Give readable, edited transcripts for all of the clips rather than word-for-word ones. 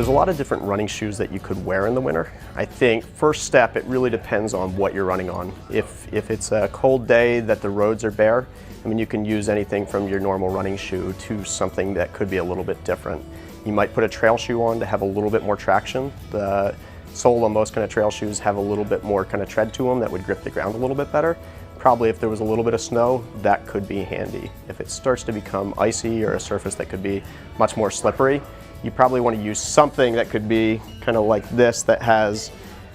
There's a lot of different running shoes that you could wear in the winter. I think first step, it really depends on what you're running on. If it's a cold day that the roads are bare, I mean, you can use anything from your normal running shoe to something that could be a little bit different. You might put a trail shoe on to have a little bit more traction. The sole on most kind of trail shoes have a little bit more kind of tread to them that would grip the ground a little bit better. Probably if there was a little bit of snow, that could be handy. If it starts to become icy or a surface that could be much more slippery, you probably want to use something that could be kind of like this, that has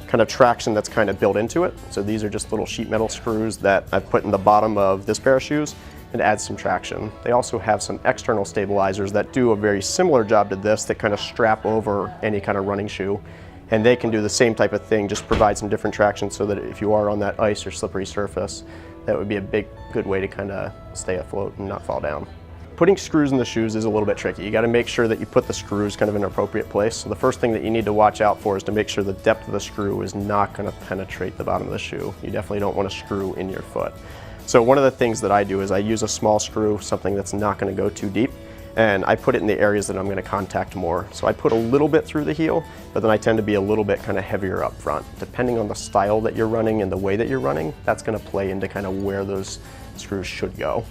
kind of traction that's kind of built into it. So these are just little sheet metal screws that I've put in the bottom of this pair of shoes and add some traction. They also have some external stabilizers that do a very similar job to this, that kind of strap over any kind of running shoe. And they can do the same type of thing, just provide some different traction so that if you are on that ice or slippery surface, that would be a good way to kind of stay afloat and not fall down. Putting screws in the shoes is a little bit tricky. You got to make sure that you put the screws kind of in an appropriate place. So the first thing that you need to watch out for is to make sure the depth of the screw is not going to penetrate the bottom of the shoe. You definitely don't want to screw in your foot. So one of the things that I do is I use a small screw, something that's not going to go too deep, and I put it in the areas that I'm going to contact more. So I put a little bit through the heel, but then I tend to be a little bit kind of heavier up front. Depending on the style that you're running and the way that you're running, that's going to play into kind of where those screws should go.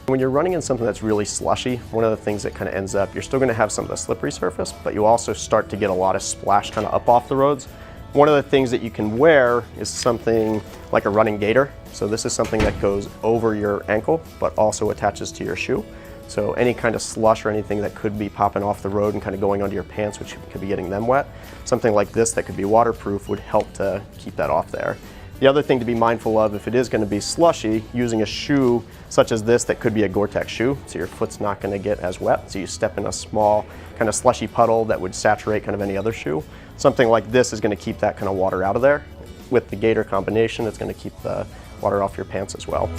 When you're running in something that's really slushy, one of the things that kind of ends up, you're still going to have some of the slippery surface, but you also start to get a lot of splash kind of up off the roads. One of the things that you can wear is something like a running gaiter. So this is something that goes over your ankle, but also attaches to your shoe. So any kind of slush or anything that could be popping off the road and kind of going onto your pants, which could be getting them wet, something like this that could be waterproof would help to keep that off there. The other thing to be mindful of, if it is going to be slushy, using a shoe such as this that could be a Gore-Tex shoe, so your foot's not going to get as wet, so you step in a small kind of slushy puddle that would saturate kind of any other shoe. Something like this is going to keep that kind of water out of there. With the gaiter combination, it's going to keep the water off your pants as well.